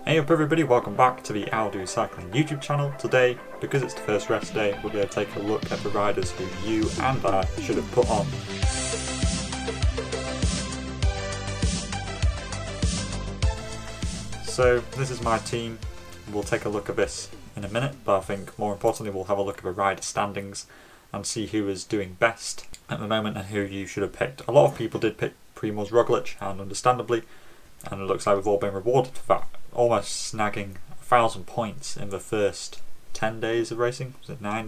Hey up everybody, welcome back to the I'll Do Cycling YouTube channel. Today, because it's the first rest day, we're going to take a look at the riders who you and I should have put on. So this is my team. We'll take a look at this in a minute, but I think more importantly we'll have a look at the rider standings and see who is doing best at the moment and who you should have picked. A lot of people did pick Primož Roglic, and understandably, and it looks like we've all been rewarded for that. Almost snagging 1,000 points in the first 10 days of racing. Was it 9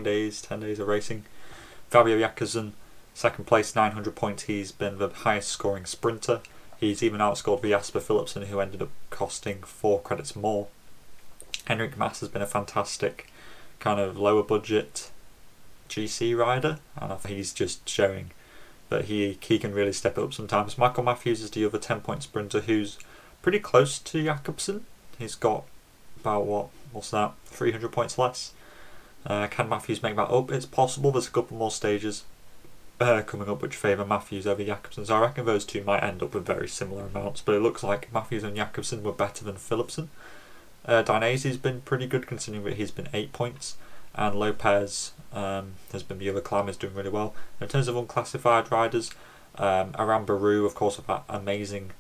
days, 10 days of racing? Fabio Jakobsen, second place, 900 points. He's been the highest scoring sprinter. He's even outscored Jasper Philipsen, who ended up costing 4 credits more. Henrik Mas has been a fantastic kind of lower budget GC rider, and I think he's just showing that he can really step it up sometimes. Michael Matthews is the other 10-point sprinter who's pretty close to Jakobsen. He's got about, what's that, 300 points less. Can Matthews make that up? It's possible. There's a couple more stages coming up which favour Matthews over Jakobsen, so I reckon those two might end up with very similar amounts, but it looks like Matthews and Jakobsen were better than Philipsen. Dainese been pretty good considering that he's been 8 points, and Lopez has been the other climber's doing really well. In terms of unclassified riders, Arambaru, of course, with that amazing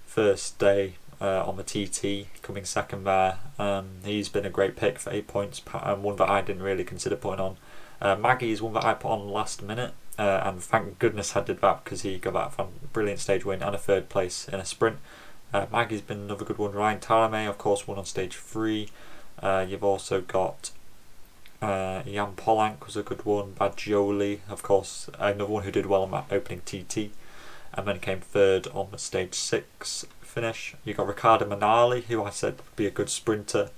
first day on the TT, coming second there. He's been a great pick for 8 points, and one that I didn't really consider putting on. Maggie is one that I put on last minute, and thank goodness I did that because he got that brilliant stage win and a third place in a sprint. Maggie's been another good one. Ryan Talame, of course, won on stage 3. You've also got Jan Polanc was a good one. Badgioli, of course, another one who did well on that opening TT, and then came third on the stage 6 finish. You got Riccardo Manali, who I said would be a good sprinter,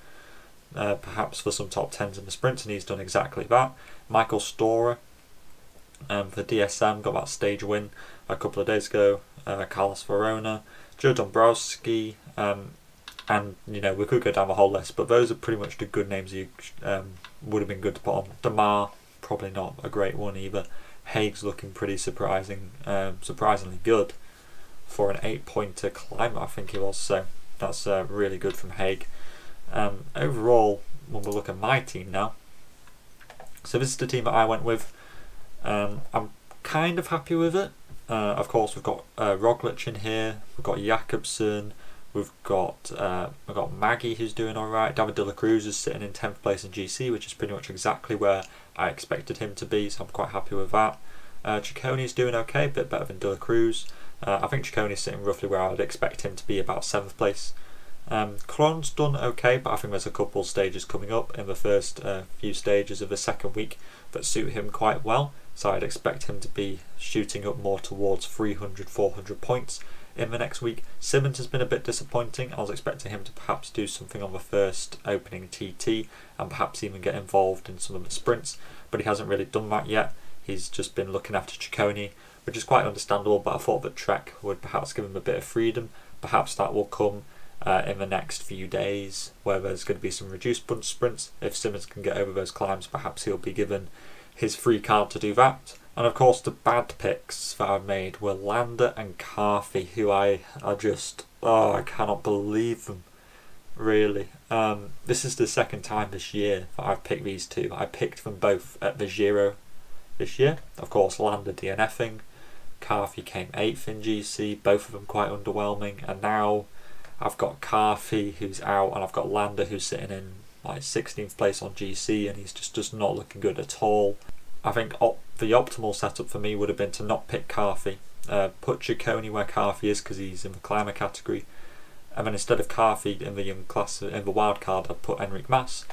perhaps for some top 10s in the sprint, and he's done exactly that. Michael Storer for DSM got that stage win a couple of days ago. Carlos Verona, Joe Dombrowski, and we could go down the whole list, but those are pretty much the good names you would have been good to put on. Damar, probably not a great one either. Haig's looking pretty surprisingly good for an 8-pointer climber, I think he was, so that's really good from Haig. Overall, when we look at my team now, so this is the team that I went with. I'm kind of happy with it. Of course, we've got Roglic in here, we've got Jakobsen, we've got Maggie, who's doing alright. David de la Cruz is sitting in 10th place in GC, which is pretty much exactly where I expected him to be, so I'm quite happy with that. Cicconi's doing okay, a bit better than de la Cruz. I think Cicconi's sitting roughly where I would expect him to be, about 7th place. Cron's done okay, but I think there's a couple stages coming up in the first few stages of the second week that suit him quite well, so I'd expect him to be shooting up more towards 300-400 points in the next week. Simmons has been a bit disappointing. I was expecting him to perhaps do something on the first opening TT and perhaps even get involved in some of the sprints, but he hasn't really done that yet. He's just been looking after Ciccone, which is quite understandable, but I thought that Trek would perhaps give him a bit of freedom. Perhaps that will come in the next few days, where there's going to be some reduced bunch sprints. If Simmons can get over those climbs, perhaps he'll be given his free card to do that. And of course, the bad picks that I made were Landa and Carthy, who I cannot believe them, really. This is the second time this year that I've picked these two. I picked them both at the Giro this year. Of course, Landa DNFing, Carthy came 8th in GC, both of them quite underwhelming, and now I've got Carthy who's out, and I've got Landa who's sitting in like 16th place on GC, and he's just not looking good at all. I think the optimal setup for me would have been to not pick Carthy, put Ciccone where Carthy is because he's in the climber category, and then instead of Carthy in the wild card, I'd put Henrik Mas.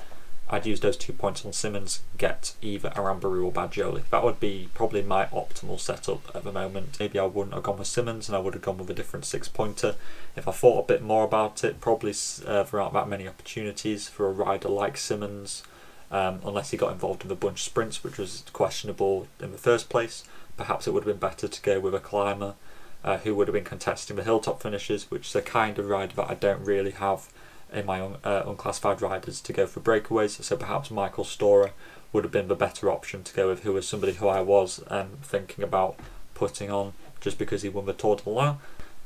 I'd use those 2 points on Simmons, get either Arambaru or Badgioli. That would be probably my optimal setup at the moment. Maybe I wouldn't have gone with Simmons and I would have gone with a different 6-pointer. If I thought a bit more about it, probably there aren't that many opportunities for a rider like Simmons, unless he got involved in the bunch sprints, which was questionable in the first place. Perhaps it would have been better to go with a climber who would have been contesting the hilltop finishes, which is a kind of rider that I don't really have in my unclassified riders to go for breakaways, so perhaps Michael Storer would have been the better option to go with, who was somebody who I was thinking about putting on just because he won the Tour de l'Ain.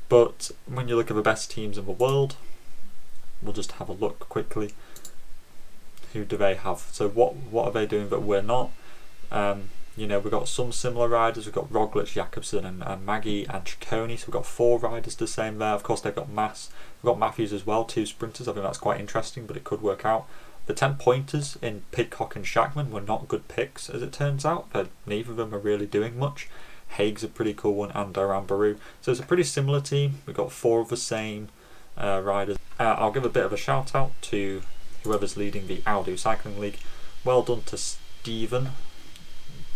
But when you look at the best teams in the world, we'll just have a look quickly. Who do they have? So what are they doing that we're not? You know, we've got some similar riders. We've got Roglic, Jakobsen and Maggie and Ciccone, so we've got 4 riders the same there. Of course they've got we've got Matthews as well, 2 sprinters. I think that's quite interesting, but it could work out. The 10 pointers in Pidcock and Shackman were not good picks, as it turns out, but neither of them are really doing much. Haig's a pretty cool one, and Doran Baru. So it's a pretty similar team. We've got 4 of the same riders. I'll give a bit of a shout out to whoever's leading the Aldo Cycling League. Well done to Stephen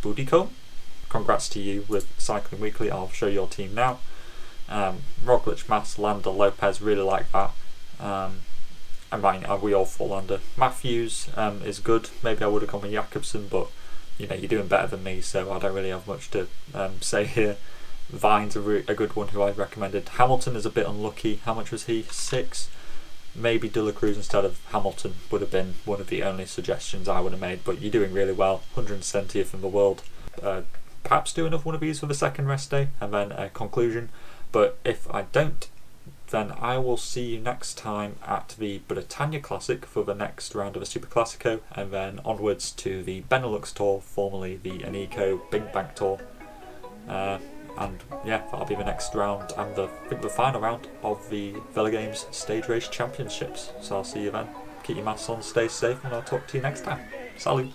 Budico. Congrats to you with Cycling Weekly. I'll show your team now. Roglic, Mas, Landa, Lopez, really like that. We all fall under. Matthews is good. Maybe I would have gone with Jakobsen, but you know, you're doing better than me, so I don't really have much to say here. Vine's a good one who I recommended. Hamilton is a bit unlucky. How much was he? 6. Maybe De La Cruz instead of Hamilton would have been one of the only suggestions I would have made, but you're doing really well. 170th in the world. Perhaps do another one of these for the second rest day and then a conclusion, but if I don't, then I will see you next time at the Britannia Classic for the next round of a Super Classico, and then onwards to the Benelux Tour, formerly the Anico Big Bank Tour. And yeah, that'll be the next round and I think the final round of the Velogames Stage Race Championships. So I'll see you then. Keep your masks on, stay safe, and I'll talk to you next time. Salut!